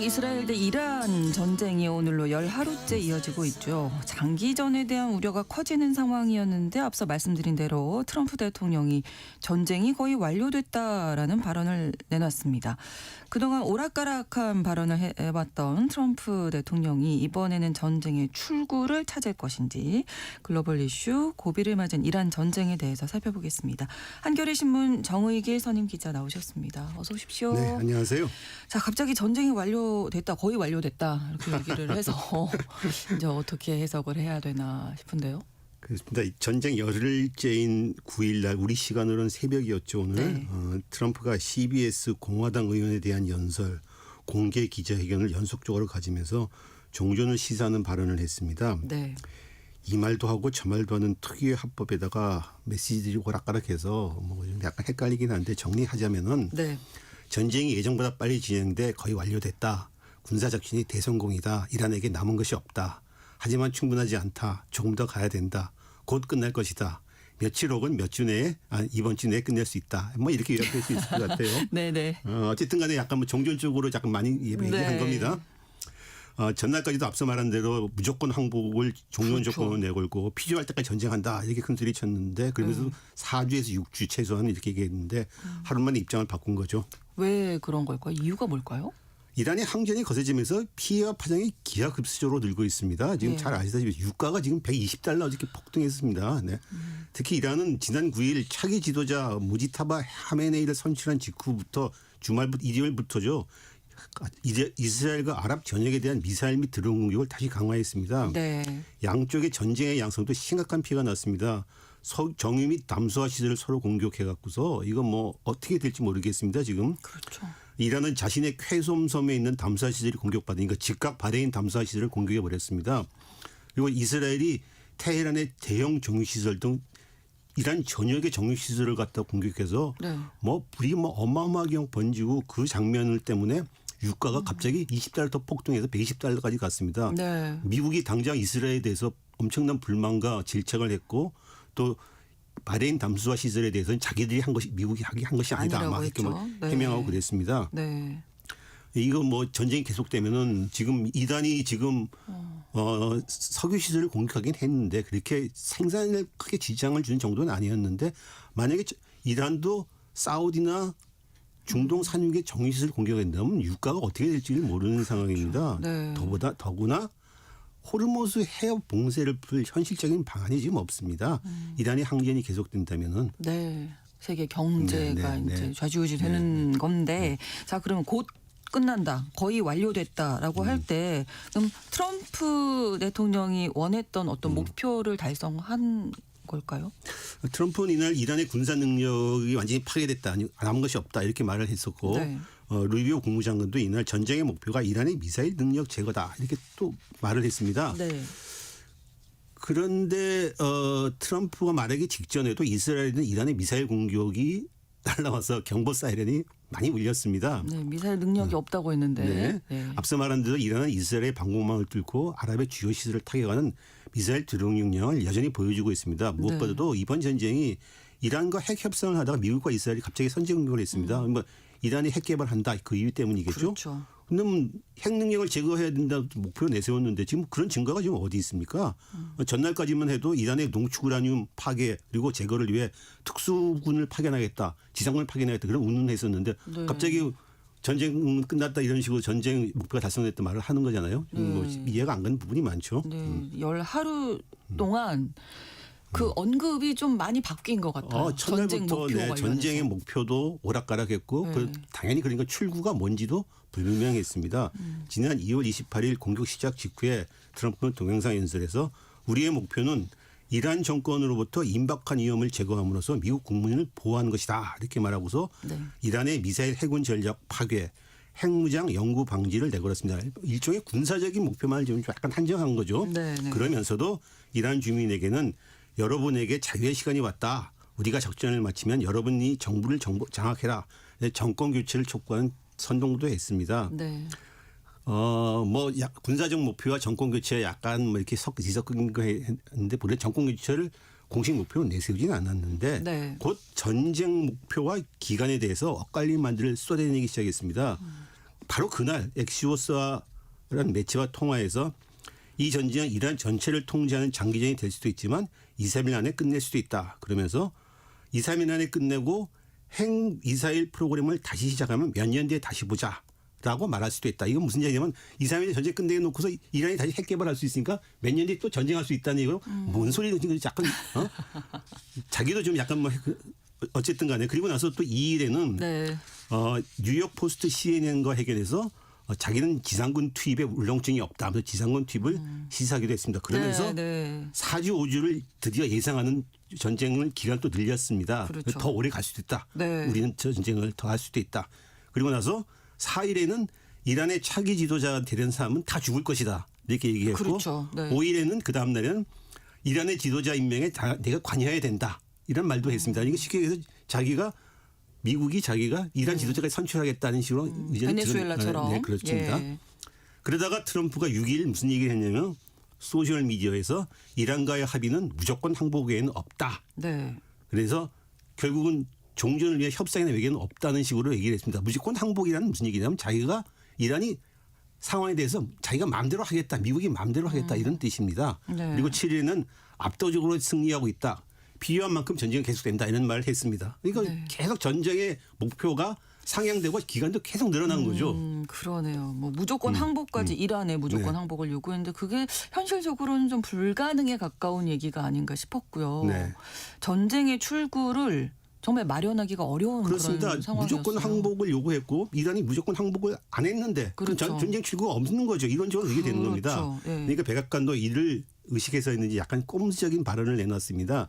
이스라엘 대 이란 전쟁이 오늘로 10하루째 이어지고 있죠. 장기전에 대한 우려가 커지는 상황이었는데 앞서 말씀드린 대로 트럼프 대통령이 전쟁이 거의 완료됐다라는 발언을 내놨습니다. 그동안 오락가락한 발언을 해왔던 트럼프 대통령이 이번에는 전쟁의 출구를 찾을 것인지 글로벌 이슈 고비를 맞은 이란 전쟁에 대해서 살펴보겠습니다. 한겨레신문 정의길 선임 기자 나오셨습니다. 어서 오십시오. 네, 안녕하세요. 자, 갑자기 전쟁이 완료됐다, 거의 완료됐다 이렇게 얘기를 해서 이제 어떻게 해석을 해야 되나 싶은데요. 그렇습니다. 전쟁 열흘째인 9일 날 우리 시간으로는 새벽이었죠. 오늘 네. 트럼프가 CBS 공화당 의원에 대한 연설, 공개 기자회견을 연속적으로 가지면서 종전을 시사하는 발언을 했습니다. 네. 이 말도 하고 저 말도 하는 특유의 화법에다가 메시지들이 오락가락해서 뭐 좀 약간 헷갈리긴 한데 정리하자면은 네. 전쟁이 예정보다 빨리 진행돼 거의 완료됐다. 군사작전이 대성공이다. 이란에게 남은 것이 없다. 하지만 충분하지 않다. 조금 더 가야 된다. 곧 끝날 것이다. 며칠 혹은 몇 주 내에 이번 주 내에 끝낼 수 있다. 뭐 이렇게 요약할 수 있을 것 같아요. 네네. 어쨌든 간에 약간 뭐 종전적으로 약간 많이 얘기한 네. 겁니다. 전날까지도 앞서 말한 대로 무조건 항복을 종전 그렇죠. 조건을 내걸고 필요할 때까지 전쟁한다. 이렇게 큰소리 쳤는데 그러면서 4주에서 6주 최소한 이렇게 얘기했는데 하루 만에 입장을 바꾼 거죠. 왜 그런 걸까요? 이유가 뭘까요? 이란의 항전이 거세지면서 피해와 파장이 기하급수적으로 늘고 있습니다. 지금 네. 잘 아시다시피 유가가 지금 $120 이렇게 폭등했습니다. 네. 특히 이란은 지난 9일 차기 지도자 무지타바 하메네이를 선출한 직후부터 주말부터 일요일부터죠. 이스라엘과 아랍 전역에 대한 미사일 및 드론 공격을 다시 강화했습니다. 네. 양쪽의 전쟁의 양상도 심각한 피해가 났습니다. 정유 및 담수화 시설을 서로 공격해 갖고서 이건 뭐 어떻게 될지 모르겠습니다. 지금. 그렇죠. 이란은 자신의 쾌솜섬에 있는 담수화 시설이 공격받으니까 즉각 바레인 담수화 시설을 공격해 버렸습니다. 그리고 이스라엘이 테헤란의 대형 정유시설 등 이란 전역의 정유시설을 갖다 공격해서 네. 뭐 불이 뭐 어마어마하게 번지고 그 장면을 때문에 유가가 갑자기 $20 더 폭등해서 $120까지 갔습니다. 네. 미국이 당장 이스라엘에 대해서 엄청난 불만과 질책을 했고 또 바레인 담수화 시설에 대해서는 자기들이 한 것이 미국이 한 것이 아니다. 아니라고 막 이렇게 했죠. 네. 해명하고 그랬습니다. 네. 이거 뭐 전쟁이 계속되면은 지금 이란이 지금 석유 시설을 공격하긴 했는데 그렇게 생산에 크게 지장을 주는 정도는 아니었는데 만약에 이란도 사우디나 중동 산유의 정유 시설을 공격한다면 유가가 어떻게 될지를 모르는 상황입니다. 네. 더구나 호르무즈 해협 봉쇄를 풀 현실적인 방안이 지금 없습니다. 이란의 항전이 계속된다면은. 네. 세계 경제가 네. 이제 좌지우지 되는 건데 자, 그러면 곧 끝난다. 거의 완료됐다라고 할 때 그럼 트럼프 대통령이 원했던 어떤 목표를 달성한 걸까요? 트럼프는 이날 이란의 군사 능력이 완전히 파괴됐다. 남은 것이 없다. 이렇게 말을 했었고 네. 루비오 국무장관도 이날 전쟁의 목표가 이란의 미사일 능력 제거다. 이렇게 또 말을 했습니다. 네. 그런데 트럼프가 말하기 직전에도 이스라엘은 이란의 미사일 공격이 날라와서 경보 사이렌이 많이 울렸습니다. 네, 미사일 능력이 없다고 했는데. 네. 네. 앞서 말한 대로 이란은 이스라엘의 방공망을 뚫고 아랍의 주요 시설을 타격하는 미사일 드론 능력을 여전히 보여주고 있습니다. 무엇보다도 이번 전쟁이 이란과 핵 협상을 하다가 미국과 이스라엘이 갑자기 선제 공격을 했습니다. 뭐 이란이 핵 개발한다 그 이유 때문이겠죠. 그렇죠. 그럼 핵 능력을 제거해야 된다 목표로 내세웠는데 지금 그런 증거가 지금 어디 있습니까? 전날까지만 해도 이란의 농축 우라늄 파괴 그리고 제거를 위해 특수군을 파견하겠다, 지상군을 파견하겠다 그런 운운했었는데 네. 갑자기 전쟁 끝났다 이런 식으로 전쟁 목표가 달성됐다 말을 하는 거잖아요. 뭐 이해가 안 가는 부분이 많죠. 네. 10하루 동안 그 언급이 좀 많이 바뀐 것 같아요. 전쟁 첫날부터 목표 관련해서. 전쟁의 목표도 오락가락했고 네. 당연히 그러니까 출구가 뭔지도 불분명했습니다. 지난 2월 28일 공격 시작 직후에 트럼프는 동영상 연설에서 우리의 목표는 이란 정권으로부터 임박한 위험을 제거함으로써 미국 국민을 보호하는 것이다. 이렇게 말하고서 네. 이란의 미사일 해군 전략 파괴 핵무장 연구 방지를 내걸었습니다. 일종의 군사적인 목표만을 좀 약간 한정한 거죠. 네, 네. 그러면서도 이란 주민에게는 여러분에게 자유의 시간이 왔다. 우리가 작전을 마치면 여러분이 정부를 장악해라. 정권 교체를 촉구하는 선동도 했습니다. 네. 뭐 군사적 목표와 정권 교체 약간 뭐 이렇게 뒤섞은 거 했는데 본래 정권 교체를 공식 목표는 내세우지는 않았는데 네. 곧 전쟁 목표와 기간에 대해서 엇갈린 말들을 쏟아내기 시작했습니다. 바로 그날 엑시오스라는 매체와 통화에서 이 전쟁은 이란 전체를 통제하는 장기전이 될 수도 있지만 2, 3일 안에 끝낼 수도 있다. 그러면서 2, 3일 안에 끝내고 핵 미사일 프로그램을 다시 시작하면 몇 년 뒤에 다시 보자라고 말할 수도 있다. 이건 무슨 얘기냐면 2, 3일에 전쟁 끝내게 놓고서 이란이 다시 핵 개발할 수 있으니까 몇 년 뒤에 또 전쟁할 수 있다는 얘기로 뭔 소리를 지금 약간 자기도 좀 약간 뭐 어쨌든 간에 그리고 나서 또 2일에는 네. 뉴욕 포스트 CNN과 회견에서 자기는 지상군 투입에 울렁증이 없다 하면서 지상군 투입을 시사하기도 했습니다. 그러면서 네. 4주 5주를 드디어 예상하는 전쟁을 기간 또 늘렸습니다. 그렇죠. 더 오래 갈 수도 있다. 네. 우리는 전쟁을 더 할 수도 있다. 그리고 나서 4일에는 이란의 차기 지도자가 되는 사람은 다 죽을 것이다. 이렇게 얘기했고 그렇죠. 네. 5일에는 그 다음 날에는 이란의 지도자 임명에 내가 관여해야 된다. 이런 말도 했습니다. 이게 쉽게 얘기해서 미국이 자기가 이란 지도자까지 선출하겠다는 식으로 베네수엘라처럼. 네, 그렇습니다. 예. 그러다가 트럼프가 6일 무슨 얘기를 했냐면 소셜 미디어에서 이란과의 합의는 무조건 항복 외에는 없다. 네. 그래서 결국은 종전을 위해 협상이나 외교는 없다는 식으로 얘기를 했습니다. 무조건 항복이라는 무슨 얘기냐면 자기가 이란이 상황에 대해서 자기가 마음대로 하겠다. 미국이 마음대로 하겠다. 이런 뜻입니다. 네. 그리고 7일에는 압도적으로 승리하고 있다. 필요한 만큼 전쟁은 계속된다. 이런 말을 했습니다. 그러니까 네. 계속 전쟁의 목표가 상향되고 기간도 계속 늘어난 거죠. 그러네요. 뭐 무조건 항복까지 이란에 무조건 네. 항복을 요구했는데 그게 현실적으로는 좀 불가능에 가까운 얘기가 아닌가 싶었고요. 네. 전쟁의 출구를 정말 마련하기가 어려운 그렇습니다. 그런 상황이었어요. 무조건 항복을 요구했고 이란이 무조건 항복을 안 했는데 그렇죠. 전쟁 출구가 없는 거죠. 이런저런 이게 되는 겁니다. 그렇죠. 예. 그러니까 백악관도 이를 의식해서 했는지 약간 꼼수적인 발언을 내놨습니다.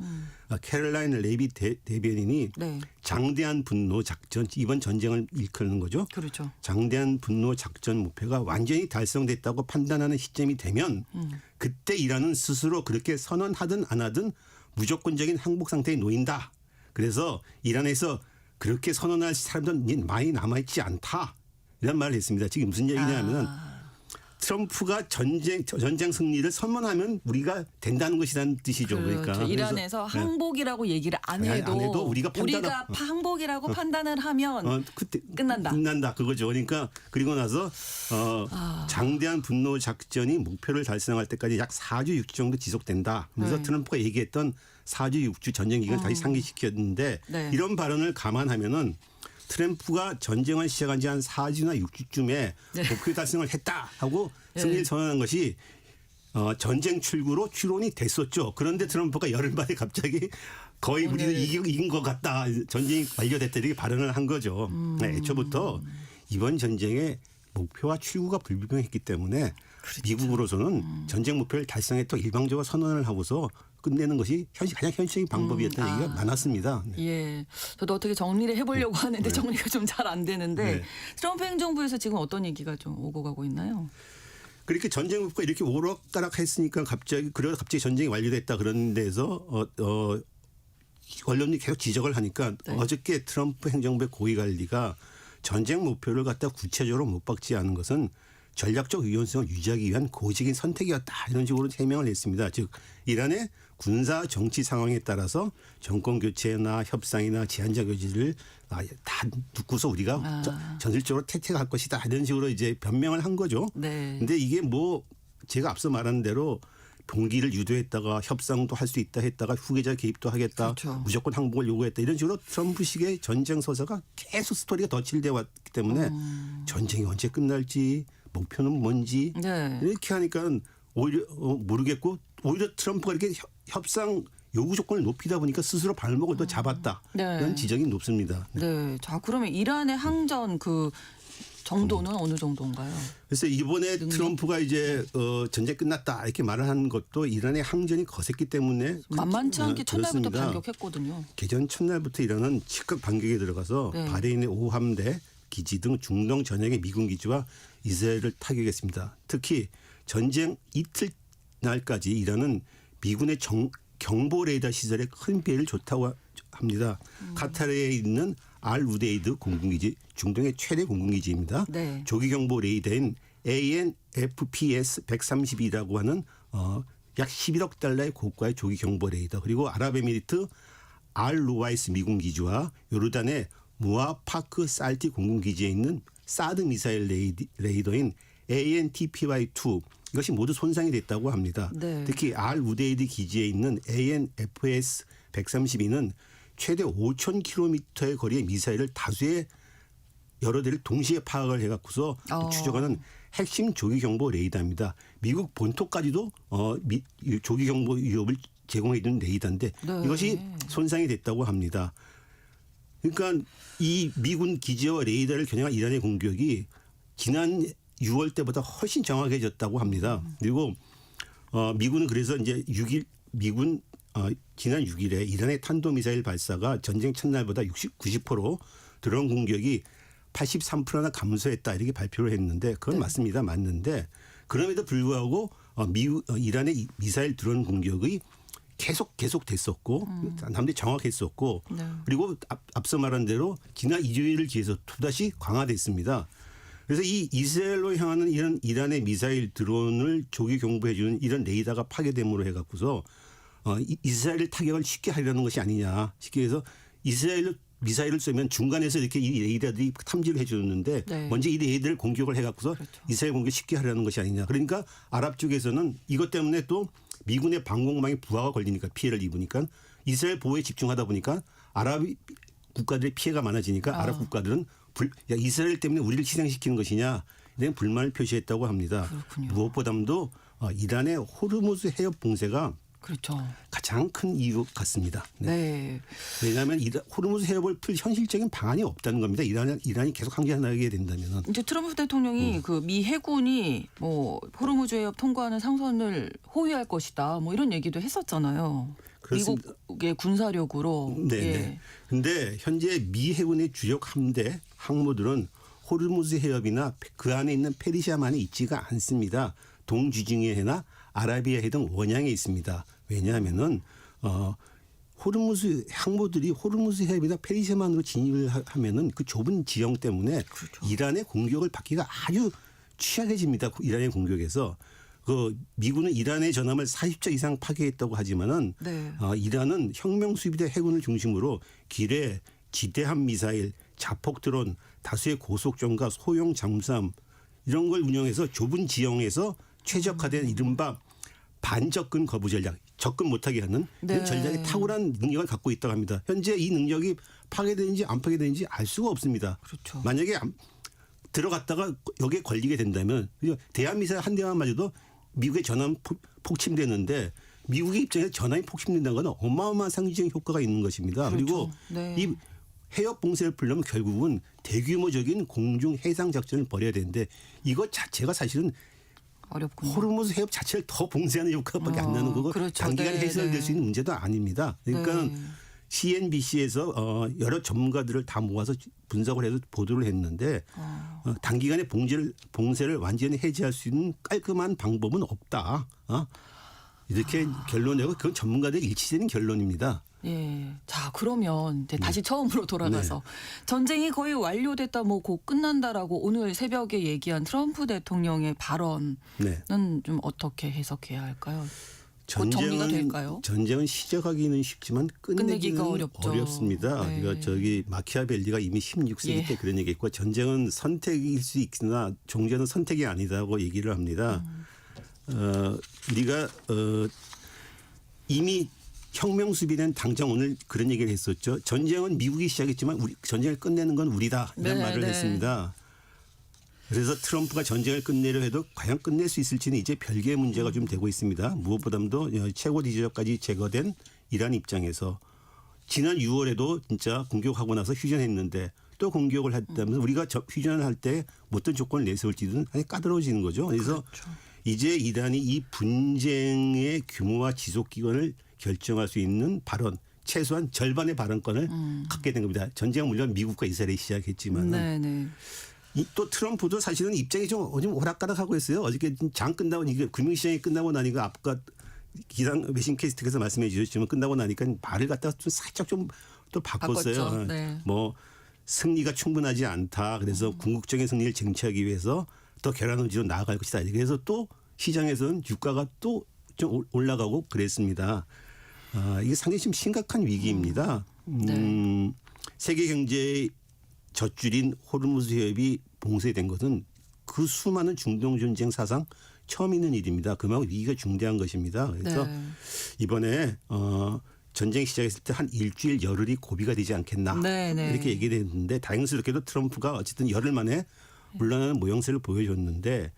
캐롤라인 레비 대변인이 네. 장대한 분노 작전 이번 전쟁을 일컫는 거죠. 그렇죠. 장대한 분노 작전 목표가 완전히 달성됐다고 판단하는 시점이 되면 그때 이란은 스스로 그렇게 선언하든 안 하든 무조건적인 항복 상태에 놓인다. 그래서 이란에서 그렇게 선언할 사람들은 많이 남아있지 않다. 이런 말을 했습니다. 지금 무슨 얘기냐면 트럼프가 전쟁 승리를 선언하면 우리가 된다는 것이라는 뜻이죠. 그렇죠. 그러니까 이란에서 그래서, 항복이라고 얘기를 안 해도 우리가 항복이라고 판단을 하면 그때 끝난다. 그거죠. 그러니까 그리고 나서 장대한 분노 작전이 목표를 달성할 때까지 약 4주 6주 정도 지속된다. 그래서 네. 트럼프가 얘기했던 4주 6주 전쟁 기간을 다시 상기시켰는데 네. 이런 발언을 감안하면은 트럼프가 전쟁을 시작한 지 한 4주나 6주쯤에 목표 달성을 했다 하고 승리를 선언한 것이 전쟁 출구로 추론이 됐었죠. 그런데 트럼프가 열흘 만에 갑자기 거의 우리는 이긴 것 같다. 전쟁이 완료됐다. 이렇게 발언을 한 거죠. 애초부터 이번 전쟁의 목표와 출구가 불분명했기 때문에 그렇죠. 미국으로서는 전쟁 목표를 달성했다고 일방적으로 선언을 하고서 끝내는 것이 가장 현실적인 방법이었다는 얘기가 많았습니다. 네. 예. 저도 어떻게 정리를 해보려고 하는데 정리가 좀 잘 안 되는데 네. 트럼프 행정부에서 지금 어떤 얘기가 좀 오고 가고 있나요? 그렇게 전쟁 목표가 이렇게 오락가락 했으니까 갑자기 전쟁이 완료됐다 그런 데서 언론이 계속 지적을 하니까 네. 어저께 트럼프 행정부의 고위관리가 전쟁 목표를 갖다 구체적으로 못 박지 않은 것은 전략적 유연성을 유지하기 위한 고직인 선택이었다. 이런 식으로 해명을 했습니다. 즉 이란의 군사 정치 상황에 따라서 정권 교체나 협상이나 제한적 여지를 다 두고서 우리가 전술적으로 태택할 것이다. 이런 식으로 이제 변명을 한 거죠. 네. 근데 이게 뭐 제가 앞서 말한 대로 동기를 유도했다가 협상도 할 수 있다 했다가 후계자 개입도 하겠다. 그렇죠. 무조건 항복을 요구했다. 이런 식으로 트럼프식의 전쟁 서사가 계속 스토리가 덧칠되어 왔기 때문에 전쟁이 언제 끝날지 목표는 뭔지 네. 이렇게 하니까 오히려 모르겠고 오히려 트럼프가 이렇게 협상 요구 조건을 높이다 보니까 스스로 발목을 더 잡았다. 네. 이런 지적이 높습니다. 네. 자, 그러면 이란의 항전 그 정도는 어느 정도인가요? 그래서 이번에 트럼프가 이제 전쟁 끝났다 이렇게 말을 한 것도 이란의 항전이 거셌기 때문에 만만치 않게 첫날부터 그렇습니다. 반격했거든요. 개전 첫날부터 이란은 즉각 반격에 들어가서 네. 바레인의 오함대 기지 등 중동 전역의 미군 기지와 이스라엘을 타격했습니다. 특히 전쟁 이틀날까지 이란은 미군의 경보 레이더 시설에 큰 피해를 줬다고 합니다. 카타르에 있는 알 우데이드 공군기지 중동의 최대 공군기지입니다. 네. 조기 경보 레이더인 ANFPS 132라고 하는 약 11억 달러의 고가의 조기 경보 레이더 그리고 아랍에미리트 알 루와이스 미군 기지와 요르단의 무아 파크 살티 공군기지에 있는 사드 미사일 레이더인 ANTPY-2 이것이 모두 손상이 됐다고 합니다. 네. 특히 알 우데이드 기지에 있는 ANFS 132는 최대 5,000km의 거리의 미사일을 다수의 여러 대를 동시에 파악을 해갖고서 추적하는 핵심 조기 경보 레이더입니다. 미국 본토까지도 조기 경보 위협을 제공해주는 레이더인데 네. 이것이 손상이 됐다고 합니다. 그러니까 이 미군 기지와 레이더를 겨냥한 이란의 공격이 지난 6월 때보다 훨씬 정확해졌다고 합니다. 그리고 미군은 그래서 이제 지난 6일에 이란의 탄도미사일 발사가 전쟁 첫날보다 90% 드론 공격이 83%나 감소했다 이렇게 발표를 했는데 그건 네. 맞습니다. 맞는데 그럼에도 불구하고 이란의 미사일 드론 공격이 계속 됐었고 남들이 정확했었고 네. 그리고 앞서 말한 대로 지난 2주일을 기해서 또다시 강화됐습니다. 그래서 이 이스라엘로 향하는 이런 이란의 미사일 드론을 조기 경보해 주는 이런 레이더가 파괴됨으로 해갖고서 이스라엘 타격을 쉽게 하려는 것이 아니냐. 쉽게 해서 이스라엘로 미사일을 쏘면 중간에서 이렇게 이 레이더들이 탐지를 해주는데 네. 먼저 이 레이더를 공격을 해갖고서 그렇죠. 이스라엘 공격 쉽게 하려는 것이 아니냐. 그러니까 아랍 쪽에서는 이것 때문에 또 미군의 방공망에 부하가 걸리니까 피해를 입으니까 이스라엘 보호에 집중하다 보니까 아랍 국가들의 피해가 많아지니까 아랍 국가들은 이스라엘 때문에 우리를 희생시키는 것이냐 이런 불만을 표시했다고 합니다. 그렇군요. 무엇보다도 이란의 호르무즈 해협 봉쇄가 그렇죠. 가장 큰 이유 같습니다. 네. 네. 왜냐하면 호르무즈 해협을 풀 현실적인 방안이 없다는 겁니다. 이란이 계속 항쟁하게 된다면은. 이제 트럼프 대통령이 그 미 해군이 뭐 호르무즈 해협 통과하는 상선을 호위할 것이다. 뭐 이런 얘기도 했었잖아요. 그렇습니다. 미국의 군사력으로. 네. 예. 네. 근데 현재 미 해군의 주력 함대 항모들은 호르무즈 해협이나 그 안에 있는 페르시아만에 있지가 않습니다. 동지중해 해나 아라비아 해 등 원양에 있습니다. 왜냐하면은 호르무즈 항모들이 호르무즈 해협이나 페르시아만으로 진입을 하면은 그 좁은 지형 때문에 그렇죠. 이란의 공격을 받기가 아주 취약해집니다. 이란의 공격에서 그 미군은 이란의 전함을 40척 이상 파괴했다고 하지만은 네. 이란은 혁명 수비대 해군을 중심으로 기뢰, 지대함 미사일, 자폭 드론, 다수의 고속정가, 소형 잠수함 이런 걸 운영해서 좁은 지형에서 최적화된 이른바 반접근 거부 전략, 접근 못하게 하는 이런 네. 전략에 탁월한 능력을 갖고 있다고 합니다. 현재 이 능력이 파괴되는지 안 파괴되는지 알 수가 없습니다. 그렇죠. 만약에 들어갔다가 여기에 걸리게 된다면 대한미사일 한 대만 맞아도 미국의 전함 폭침되는데 미국의 입장에서 전함이 폭침된다는 건 어마어마한 상징적 효과가 있는 것입니다. 그렇죠. 그리고 네. 이 해협 봉쇄를 풀려면 결국은 대규모적인 공중 해상 작전을 벌여야 되는데 이것 자체가 사실은 어렵군요. 호르무즈 해협 자체를 더 봉쇄하는 효과밖에 안 나는 거고 그렇죠. 단기간에 네, 해결될 네. 수 있는 문제도 아닙니다. 그러니까 네. CNBC에서 여러 전문가들을 다 모아서 분석을 해서 보도를 했는데 단기간에 봉쇄를 완전히 해제할 수 있는 깔끔한 방법은 없다. 이렇게 결론 내고 그건 전문가들의 일치되는 결론입니다. 예. 자, 그러면 이제 다시 처음으로 돌아가서 전쟁이 거의 완료됐다, 뭐 곧 끝난다라고 오늘 새벽에 얘기한 트럼프 대통령의 발언은 네. 좀 어떻게 해석해야 할까요? 곧 정리가 될까요? 전쟁은 시작하기는 쉽지만 끝내기는 끝내기가 어렵죠. 어렵습니다. 네. 그러니까 저기 마키아벨리가 이미 16세기 예. 때 그런 얘기했고 전쟁은 선택일 수 있으나 종전은 선택이 아니다고 얘기를 합니다. 우리가 이미 혁명 수비는 당장 오늘 그런 얘기를 했었죠. 전쟁은 미국이 시작했지만 전쟁을 끝내는 건 우리다 이런 네, 말을 네. 했습니다. 그래서 트럼프가 전쟁을 끝내려 해도 과연 끝낼 수 있을지는 이제 별개의 문제가 좀 되고 있습니다. 무엇보다도 최고 지지자까지 제거된 이란 입장에서 지난 6월에도 진짜 공격하고 나서 휴전했는데 또 공격을 했다면서 우리가 휴전을 할 때 어떤 조건을 내세울지는 아니 까다로워지는 거죠. 그래서 그렇죠. 이제 이란이 이 분쟁의 규모와 지속 기간을 결정할 수 있는 발언, 최소한 절반의 발언권을 갖게 된 겁니다. 전쟁은 물론 미국과 이스라엘이 시작했지만 네네. 또 트럼프도 사실은 입장이 좀 오락가락하고 있어요. 어저께 장 끝나고 이게 금융시장이 끝나고 나니까 아까 기상 외신 캐스트에서 말씀해 주셨지만 끝나고 나니까 말을 갖다가 좀 살짝 좀 또 바꿨어요. 바꿨죠. 네. 뭐 승리가 충분하지 않다. 그래서 궁극적인 승리를 쟁취하기 위해서 더 결혼 의지로 나아갈 것이다. 그래서 또 시장에서는 유가가 또 좀 올라가고 그랬습니다. 이게 상당히 좀 심각한 위기입니다. 세계 경제의 젖줄인 호르무즈 해협이 봉쇄된 것은 그 수많은 중동 전쟁 사상 처음 있는 일입니다. 그만큼 위기가 중대한 것입니다. 그래서 네. 이번에 전쟁이 시작했을 때 한 일주일 열흘이 고비가 되지 않겠나 네, 네. 이렇게 얘기됐는데 다행스럽게도 트럼프가 어쨌든 열흘 만에 물러나는 모양새를 보여줬는데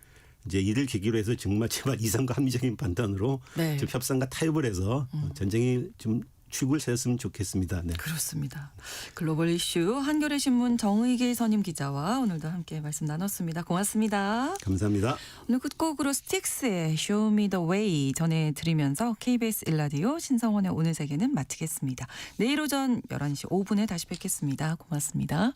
이제 이를 계기로 해서 정말 제발 이상과 합리적인 판단으로 네. 좀 협상과 타협을 해서 전쟁이 좀 출구를 찾았으면 좋겠습니다. 네. 그렇습니다. 글로벌 이슈 한겨레 신문 정의길 선임 기자와 오늘도 함께 말씀 나눴습니다. 고맙습니다. 감사합니다. 오늘 끝곡으로 스틱스의 Show Me the Way 전해드리면서 KBS 1라디오 신성원의 오늘 세계는 마치겠습니다. 내일 오전 11시 5분에 다시 뵙겠습니다. 고맙습니다.